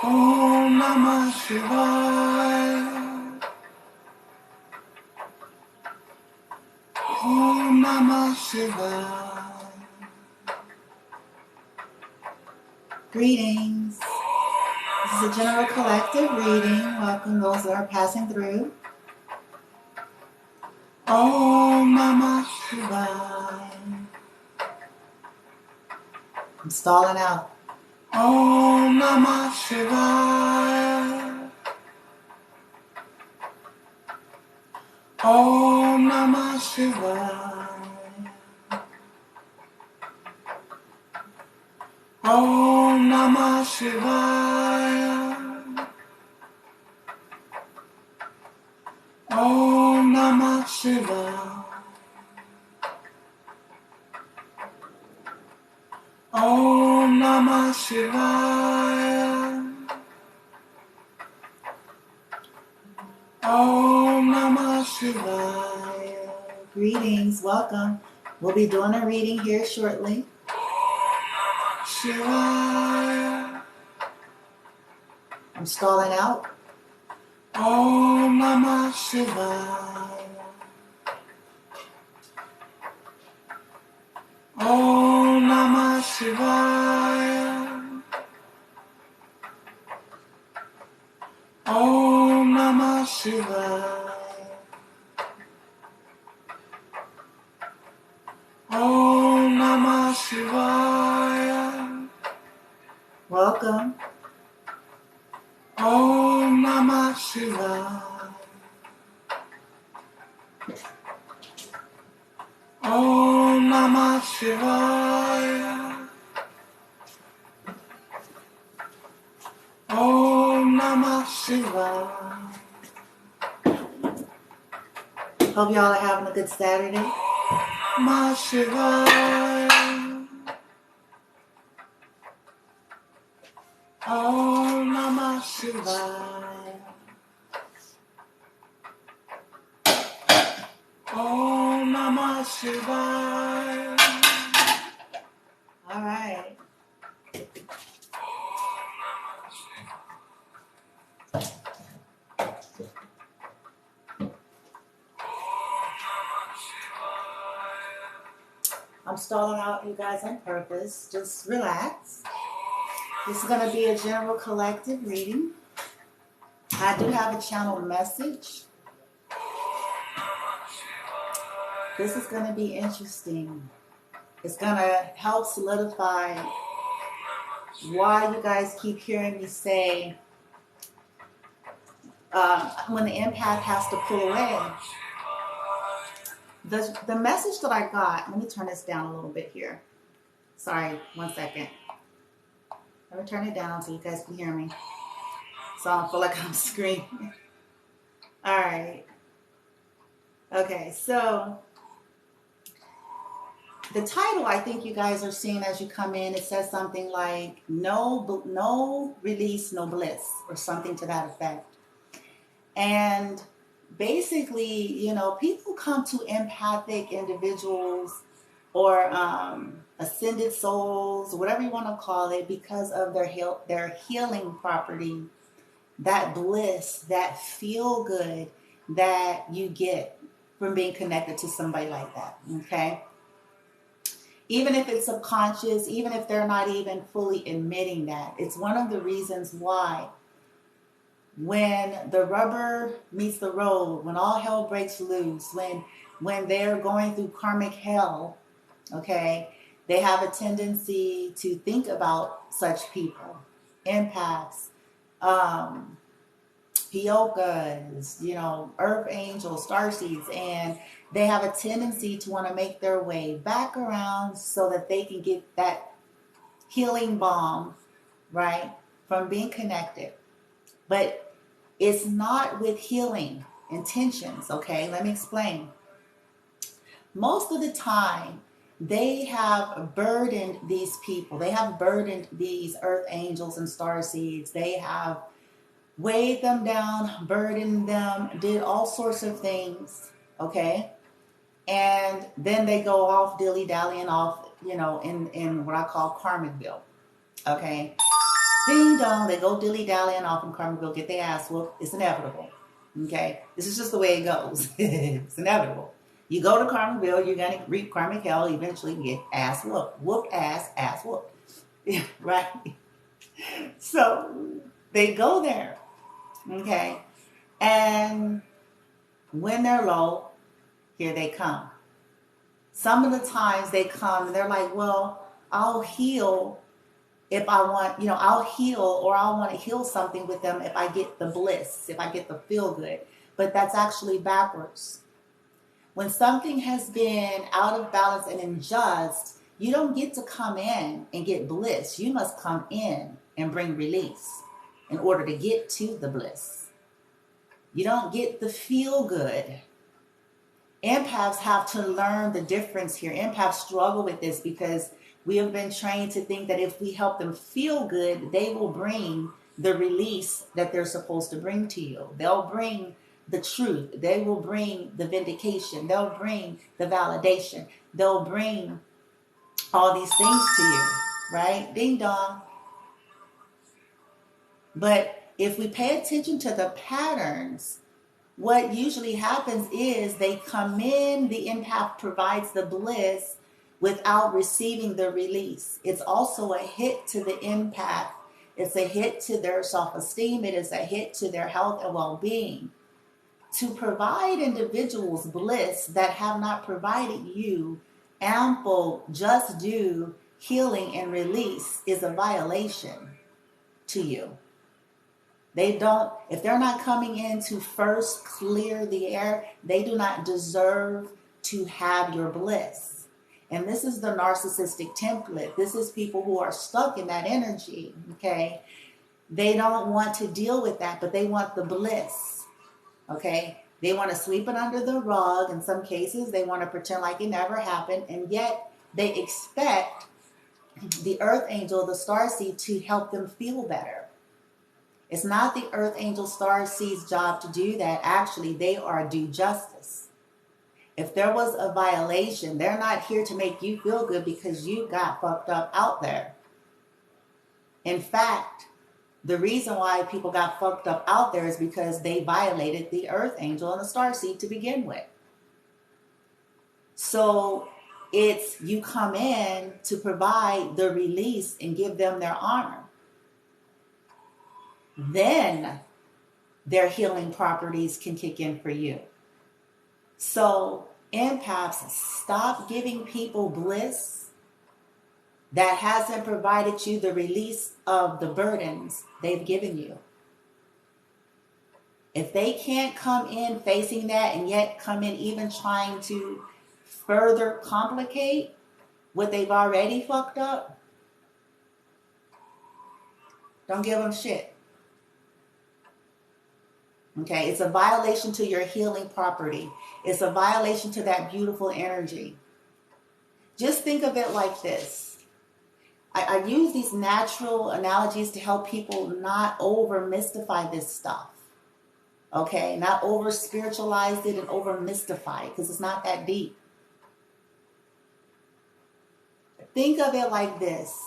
Om Namah Shivaya. Om Namah Shivaya. Greetings. This is a general collective reading. Welcome those that are passing through. Om Namah Shivaya. I'm stalling out. Om Namah Shivaya. Om Namah Shivaya. Om Namah Shivaya. Om Namah Shivaya. Om Namah Shivaya. Om Namah Shivaya. Greetings, welcome. We'll be doing a reading here shortly. Shivaya. I'm stalling out. Om Namah Shivaya. Om Namah Shivaya. Om Namah Shivaya. Om Namah Shivaya. Welcome. Om Namah Shivaya. Om Namah Shivaya. Om Namah Shivaya. Hope y'all are having a good Saturday. Namah Shivaya. Om Namah Shivaya. Om Namah Shivaya. All right. I'm stalling out you guys on purpose. Just relax. This is going to be a general collective reading. I do have a channel message. This is going to be interesting. It's going to help solidify why you guys keep hearing me say when the empath has to pull away. The message that I got, let me turn this down a little bit here. Sorry, 1 second. Let me turn it down so you guys can hear me. So I don't feel like I'm screaming. All right. Okay, so the title I think you guys are seeing as you come in, it says something like no release, no bliss, or something to that effect. And basically, you know, people come to empathic individuals or ascended souls, whatever you want to call it, because of their healing property, that bliss, that feel good that you get from being connected to somebody like that, okay? Even if it's subconscious, even if they're not even fully admitting that, it's one of the reasons why when the rubber meets the road, when all hell breaks loose, when they're going through karmic hell, okay, they have a tendency to think about such people, empaths, Heyoka'S, you know, earth angels, starseeds, and they have a tendency to want to make their way back around so that they can get that healing balm, right, from being connected. But it's not with healing intentions, okay? Let me explain. Most of the time, they have burdened these people. They have burdened these earth angels and starseeds. They have weighed them down, burdened them, did all sorts of things, okay? And then they go off dilly-dallying off, you know, in what I call Karmicville, okay? Ding dong, they go dilly-dallying off in Carmenville, get their ass whooped. It's inevitable. Okay? This is just the way it goes. It's inevitable. You go to Carmenville, you're going to reap karmic hell, eventually get ass whooped. Whooped ass whooped. Right? So they go there. Okay? And when they're low, here they come. Some of the times they come and they're like, well, I'll heal if I want, I'll heal, or I'll want to heal something with them if I get the bliss, if I get the feel good. But that's actually backwards. When something has been out of balance and unjust, you don't get to come in and get bliss. You must come in and bring release in order to get to the bliss. You don't get the feel good. Empaths have to learn the difference here. Empaths struggle with this because we have been trained to think that if we help them feel good, they will bring the release that they're supposed to bring to you. They'll bring the truth. They will bring the vindication. They'll bring the validation. They'll bring all these things to you, right? Ding dong. But if we pay attention to the patterns, what usually happens is they come in, the empath provides the bliss without receiving the release. It's also a hit to the empath. It's a hit to their self-esteem. It is a hit to their health and well-being. To provide individuals bliss that have not provided you ample, just due healing and release is a violation to you. If they're not coming in to first clear the air, they do not deserve to have your bliss. And this is the narcissistic template. This is people who are stuck in that energy, okay? They don't want to deal with that, but they want the bliss, okay? They want to sweep it under the rug. In some cases, they want to pretend like it never happened, and yet they expect the earth angel, the starseed, to help them feel better. It's not the earth angel starseed's job to do that. Actually, they are due justice. If there was a violation, they're not here to make you feel good because you got fucked up out there. In fact, the reason why people got fucked up out there is because they violated the earth angel and the starseed to begin with. So it's you come in to provide the release and give them their honor. Then their healing properties can kick in for you. So empaths, stop giving people bliss that hasn't provided you the release of the burdens they've given you. If they can't come in facing that and yet come in even trying to further complicate what they've already fucked up, don't give them shit. Okay, it's a violation to your healing property. It's a violation to that beautiful energy. Just think of it like this. I use these natural analogies to help people not over mystify this stuff. Okay, not over spiritualize it and over mystify it because it's not that deep. Think of it like this.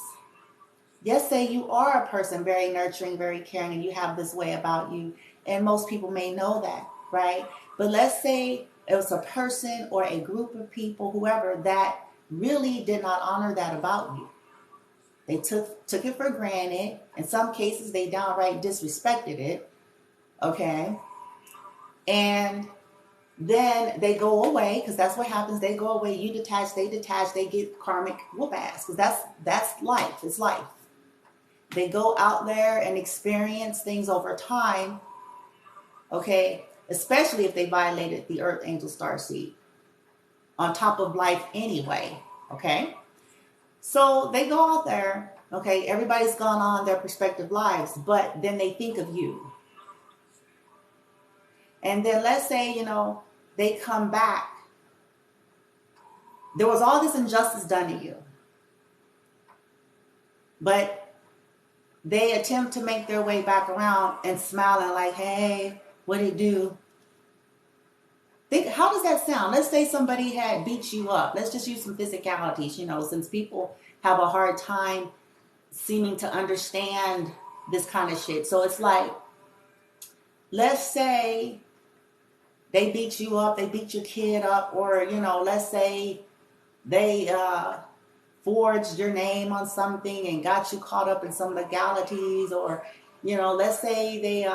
Yes, say you are a person very nurturing, very caring, and you have this way about you. And most people may know that, right? But let's say it was a person or a group of people, whoever, that really did not honor that about you. They took it for granted. In some cases, they downright disrespected it, okay? And then they go away, because that's what happens. They go away, you detach, they get karmic whoop ass, because that's life. It's life. They go out there and experience things over time, okay, especially if they violated the earth angel starseed on top of life anyway, okay? So they go out there, okay, everybody's gone on their respective lives, but then they think of you. And then let's say, they come back. There was all this injustice done to you, but they attempt to make their way back around and smiling like, hey, what it do? Think, how does that sound? Let's say somebody had beat you up. Let's just use some physicalities, since people have a hard time seeming to understand this kind of shit. So it's like, let's say they beat you up, they beat your kid up, or, you know, let's say they forged your name on something and got you caught up in some legalities, or, you know, let's say they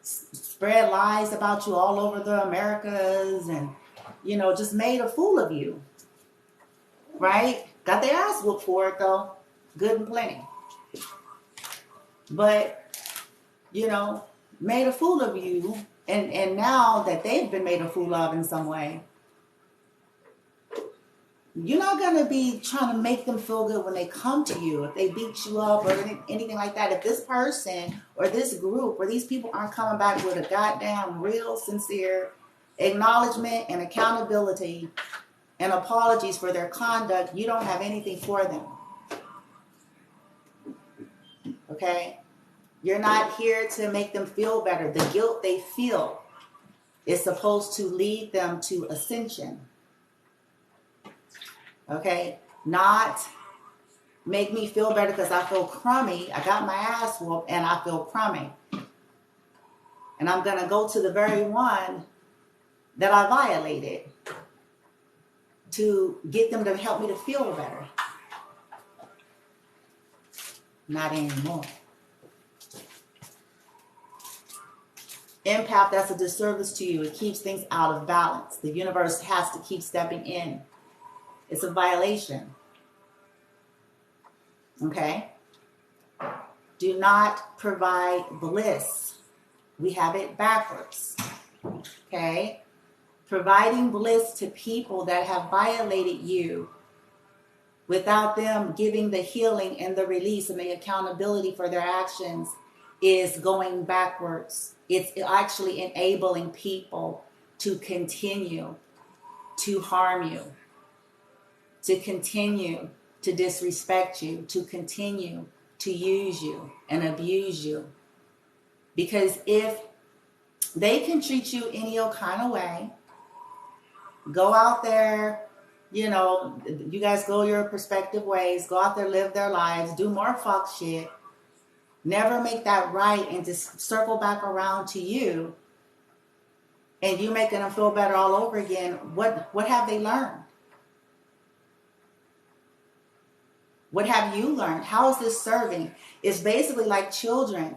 spread lies about you all over the Americas and, you know, just made a fool of you, right? Got their ass whooped for it, though. Good and plenty. But, you know, made a fool of you, and now that they've been made a fool of in some way, you're not going to be trying to make them feel good when they come to you, if they beat you up or anything like that. If this person or this group or these people aren't coming back with a goddamn real, sincere acknowledgement and accountability and apologies for their conduct, you don't have anything for them. Okay? You're not here to make them feel better. The guilt they feel is supposed to lead them to ascension. Okay? Not make me feel better because I feel crummy. I got my ass whooped and I feel crummy. And I'm going to go to the very one that I violated to get them to help me to feel better. Not anymore. Empath, that's a disservice to you. It keeps things out of balance. The universe has to keep stepping in. It's a violation. Okay? Do not provide bliss. We have it backwards. Okay? Providing bliss to people that have violated you without them giving the healing and the release and the accountability for their actions is going backwards. It's actually enabling people to continue to harm you, to continue to disrespect you, to continue to use you and abuse you. Because if they can treat you any old kind of way, go out there, you know, you guys go your respective ways, go out there, live their lives, do more fuck shit, never make that right, and just circle back around to you, and you making them feel better all over again. What have they learned? What have you learned? How is this serving? It's basically like children,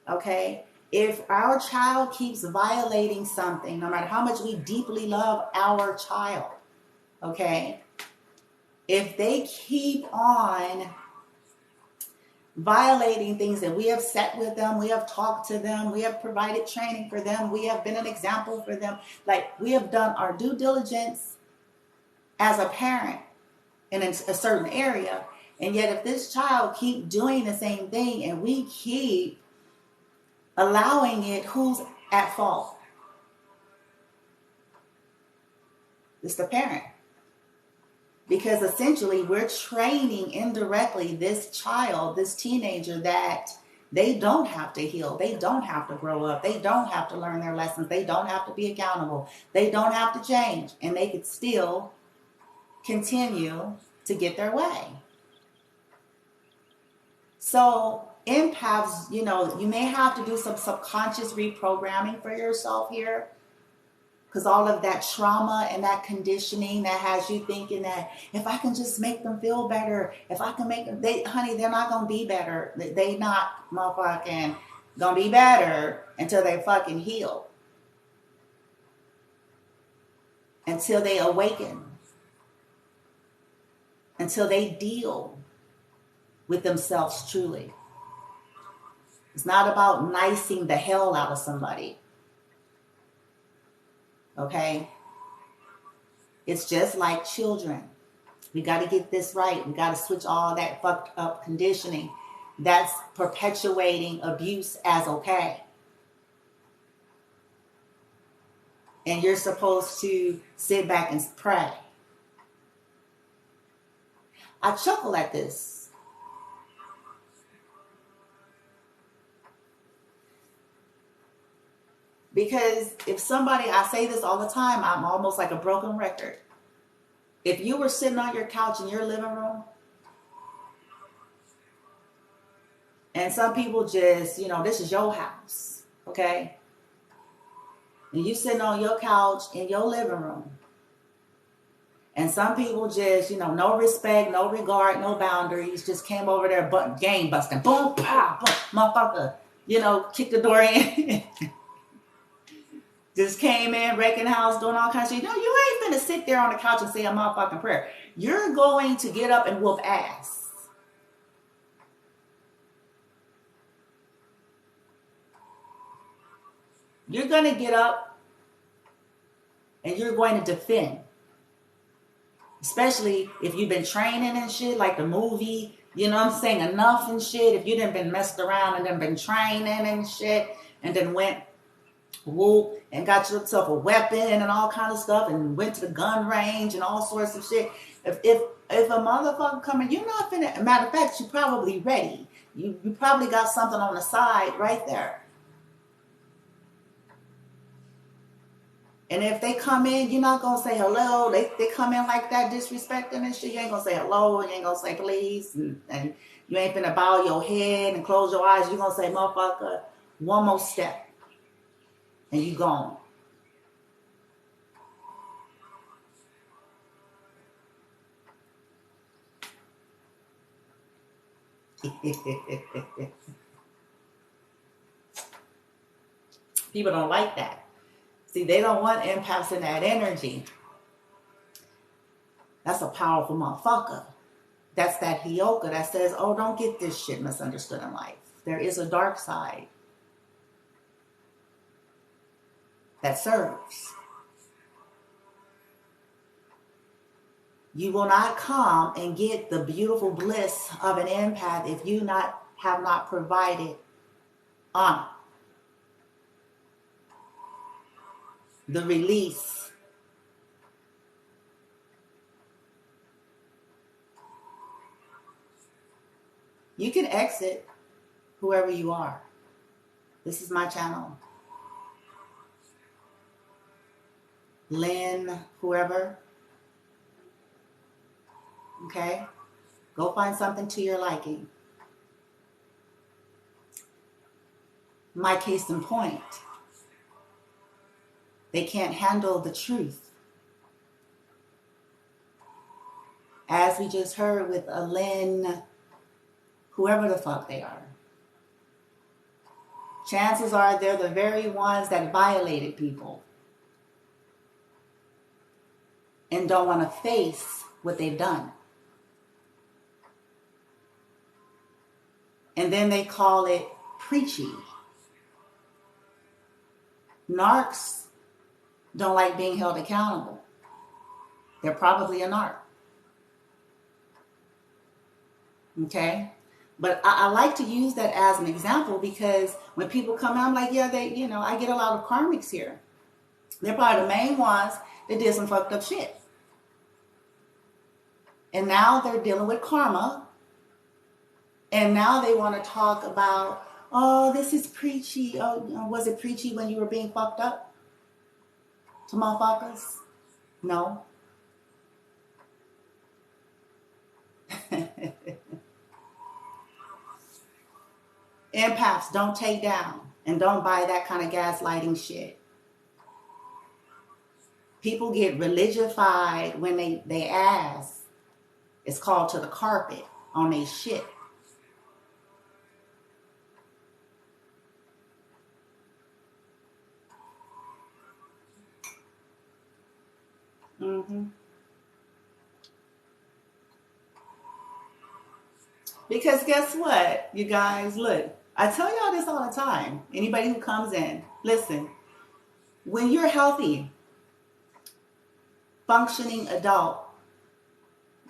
okay? If our child keeps violating something, no matter how much we deeply love our child, okay? If they keep on violating things that we have set with them, we have talked to them, we have provided training for them, we have been an example for them, like we have done our due diligence as a parent in a certain area, and yet if this child keep doing the same thing and we keep allowing it, who's at fault? It's the parent. Because essentially we're training indirectly this child, this teenager, that they don't have to heal. They don't have to grow up. They don't have to learn their lessons. They don't have to be accountable. They don't have to change. And they could still continue to get their way. So empaths, you know, you may have to do some subconscious reprogramming for yourself here. Because all of that trauma and that conditioning that has you thinking that if I can just make them feel better, if I can make them, honey, they're not going to be better. They not motherfucking going to be better until they fucking heal. Until they awaken. Until they deal with themselves truly. It's not about nicing the hell out of somebody. Okay? It's just like children. We got to get this right. We got to switch all that fucked up conditioning that's perpetuating abuse as okay. And you're supposed to sit back and pray. I chuckle at this. Because if somebody, I say this all the time, I'm almost like a broken record. If you were sitting on your couch in your living room And some people just, this is your house, okay? And you sitting on your couch in your living room. And some people just, no respect, no regard, no boundaries, just came over there game busting. Boom, pow, boom, motherfucker, kick the door in. Just came in, wrecking the house, doing all kinds of shit. No, you ain't finna sit there on the couch and say a motherfucking prayer. You're going to get up and whoop ass. You're going to get up and you're going to defend. Especially if you've been training and shit, like the movie, enough and shit. If you done been messed around and then been training and shit, and then went whoop and got yourself a weapon and all kind of stuff and went to the gun range and all sorts of shit. If a motherfucker coming, you're not finna, matter of fact, you're probably ready. You probably got something on the side right there. And if they come in, you're not going to say hello. They come in like that, disrespecting and shit. You ain't going to say hello. You ain't going to say please. And you ain't finna bow your head and close your eyes. You're going to say, motherfucker, one more step. And you gone. People don't like that. See, they don't want empaths in that energy. That's a powerful motherfucker. That's that Heyoka that says, oh, don't get this shit misunderstood in life. There is a dark side that serves. You will not come and get the beautiful bliss of an empath if you have not provided honor. The release. You can exit whoever you are. This is my channel. Lynn, whoever. Okay? Go find something to your liking. My case in point. They can't handle the truth. As we just heard with a Lynn, whoever the fuck they are. Chances are they're the very ones that violated people and don't want to face what they've done. And then they call it preachy. Narcs don't like being held accountable. They're probably a narc. Okay? But I like to use that as an example because when people come out, I'm like, yeah, I get a lot of karmics here. They're probably the main ones that did some fucked up shit. And now they're dealing with karma. And now they want to talk about, oh, this is preachy. Oh, was it preachy when you were being fucked up? To motherfuckers? No. Empaths don't take down and don't buy that kind of gaslighting shit. People get religified when they ass is called to the carpet on their shit. Mm-hmm. Because guess what, you guys, look, I tell y'all this all the time. Anybody who comes in, listen, when you're healthy, functioning adult,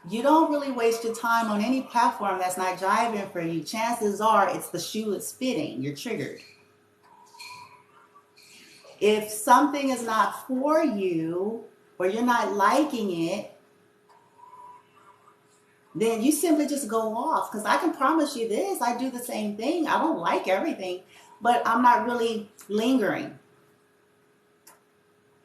you don't really waste your time on any platform that's not jiving for you. Chances are it's the shoe that's fitting. You're triggered. If something is not for you or you're not liking it, then you simply just go off. Because I can promise you this, I do the same thing. I don't like everything, but I'm not really lingering.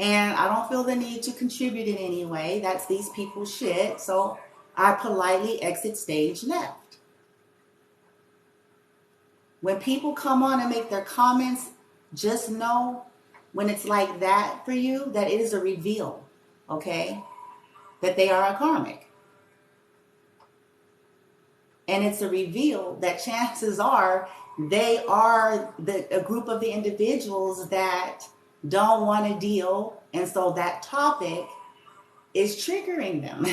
And I don't feel the need to contribute in any way. That's these people's shit. So I politely exit stage left. when people come on and make their comments, just know when it's like that for you, that it is a reveal, okay? That they are a karmic. And it's a reveal that chances are they are a group of the individuals that don't want to deal. And so that topic is triggering them.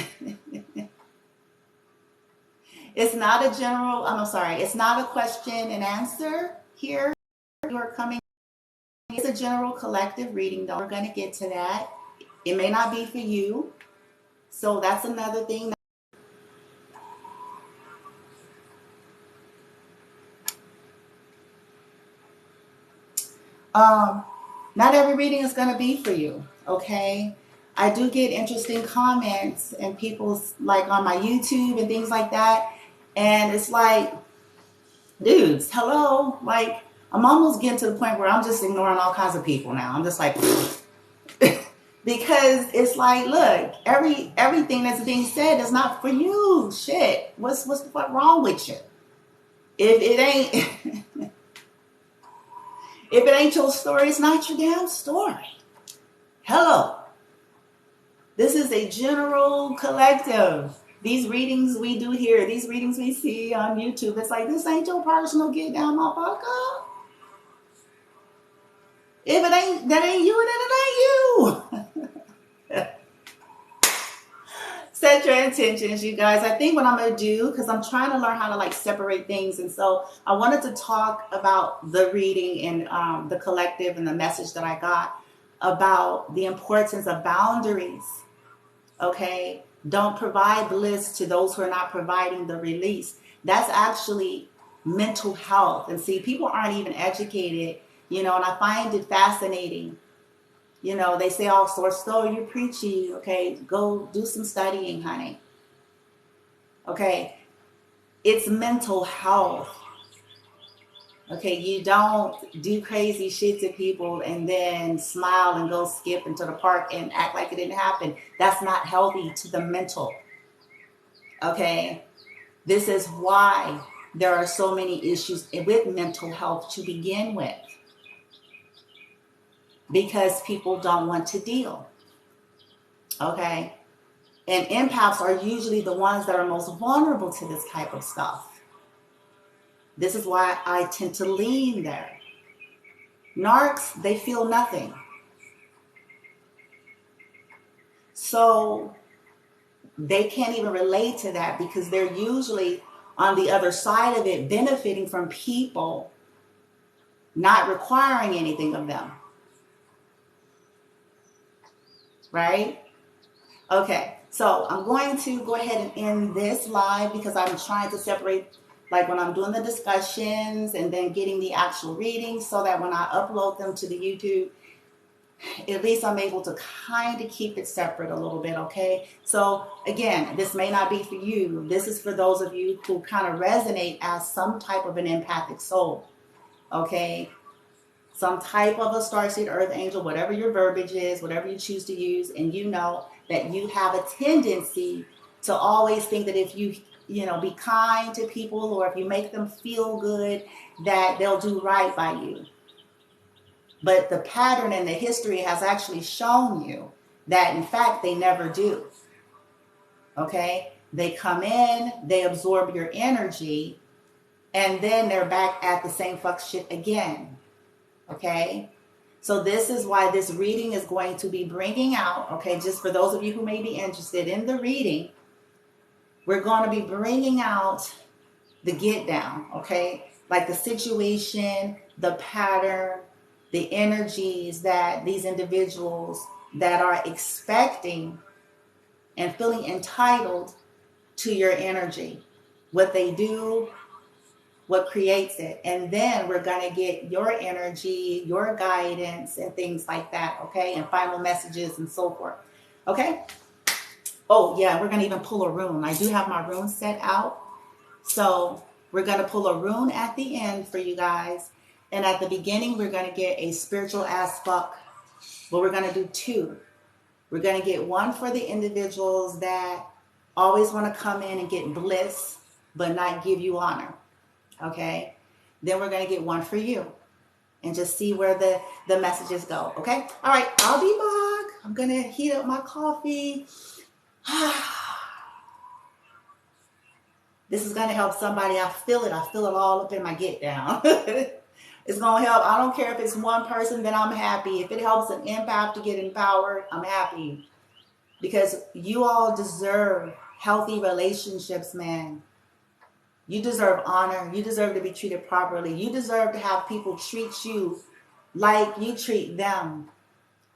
It's not a general, it's not a question and answer here. You are coming. It's a general collective reading, though. We're going to get to that. It may not be for you. So that's another thing. Not every reading is going to be for you, okay? I do get interesting comments and people's, like on my YouTube and things like that. And it's like, dudes, hello. Like, I'm almost getting to the point where I'm just ignoring all kinds of people now. I'm just like, because it's like, look, everything that's being said is not for you. Shit. What's wrong with you? If it ain't if it ain't your story, it's not your damn story. Hello. This is a general collective. These readings we do here, these readings we see on YouTube, it's like, this ain't your personal get down, motherfucker. If it ain't, that ain't you, then it ain't you. Set your intentions, you guys. I think what I'm going to do, because I'm trying to learn how to like separate things. And so I wanted to talk about the reading and the collective and the message that I got about the importance of boundaries. Okay. Don't provide bliss to those who are not providing the release. That's actually mental health. And see, people aren't even educated, and I find it fascinating. They say all sorts, so you're preachy, okay, go do some studying, honey. Okay, it's mental health. Okay, you don't do crazy shit to people and then smile and go skip into the park and act like it didn't happen. That's not healthy to the mental. Okay, this is why there are so many issues with mental health to begin with. Because people don't want to deal. Okay? And empaths are usually the ones that are most vulnerable to this type of stuff. This is why I tend to lean there. Narcs, they feel nothing. So they can't even relate to that because they're usually on the other side of it, benefiting from people not requiring anything of them. Right? Okay, so I'm going to go ahead and end this live because I'm trying to separate, like when I'm doing the discussions and then getting the actual readings so that when I upload them to the YouTube, at least I'm able to kind of keep it separate a little bit, okay? So again, this may not be for you. This is for those of you who kind of resonate as some type of an empathic soul, okay? Some type of a starseed earth angel, whatever your verbiage is, whatever you choose to use, and you know that you have a tendency to always think that if you be kind to people or if you make them feel good, that they'll do right by you. But the pattern and the history has actually shown you that, in fact, they never do. Okay? They come in, they absorb your energy, and then they're back at the same fuck shit again. Okay? So this is why this reading is going to be bringing out, okay, just for those of you who may be interested in the reading, we're going to be bringing out the get down, okay? Like the situation, the pattern, the energies that these individuals that are expecting and feeling entitled to your energy, what they do, what creates it. And then we're going to get your energy, your guidance, and things like that, okay? And final messages and so forth, okay? Oh, yeah, we're going to even pull a rune. I do have my rune set out. So we're going to pull a rune at the end for you guys. And at the beginning, we're going to get a spiritual as fuck. Well, we're going to do two. We're going to get one for the individuals that always want to come in and get bliss, but not give you honor. Okay? then we're going to get one for you. And just see where the messages go. Okay? All right, I'll be back. I'm going to heat up my coffee. This is going to help somebody. I feel it. I feel it all up in my get down. It's going to help. I don't care if it's one person, then I'm happy. If it helps an empath to get empowered, I'm happy. Because you all deserve healthy relationships, man. You deserve honor. You deserve to be treated properly. You deserve to have people treat you like you treat them.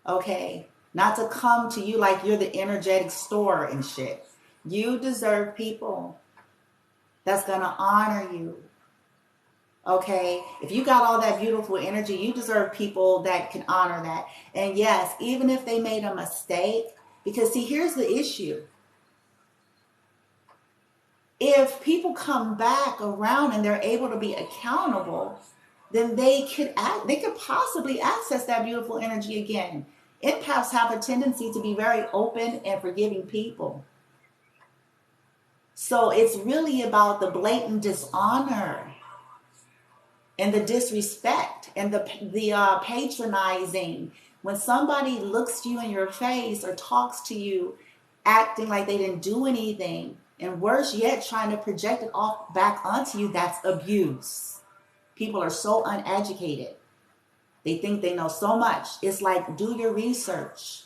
Okay? Not to come to you like you're the energetic store and shit. You deserve people that's going to honor you. Okay? If you got all that beautiful energy, you deserve people that can honor that. And yes, even if they made a mistake, because see, here's the issue. If people come back around and they're able to be accountable, then they could possibly access that beautiful energy again. Empaths have a tendency to be very open and forgiving people. So it's really about the blatant dishonor and the disrespect and the patronizing. When somebody looks you in your face or talks to you acting like they didn't do anything, and worse yet, trying to project it off back onto you, that's abuse. People are so uneducated. They think they know so much. It's like, do your research.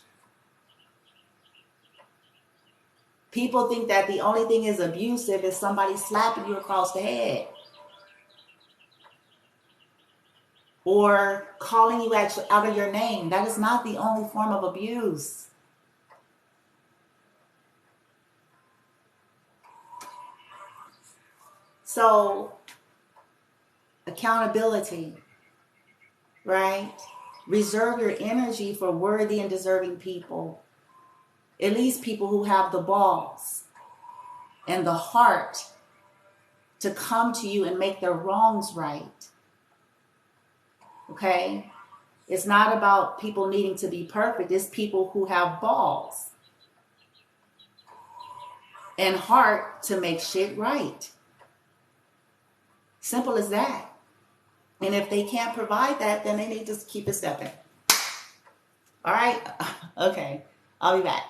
People think that the only thing is abusive is somebody slapping you across the head. Or calling you out of your name. That is not the only form of abuse. So, accountability, right? Reserve your energy for worthy and deserving people. At least people who have the balls and the heart to come to you and make their wrongs right. Okay? It's not about people needing to be perfect. It's people who have balls and heart to make shit right. Simple as that. And if they can't provide that, then they need to keep it stepping. All right? Okay. I'll be back.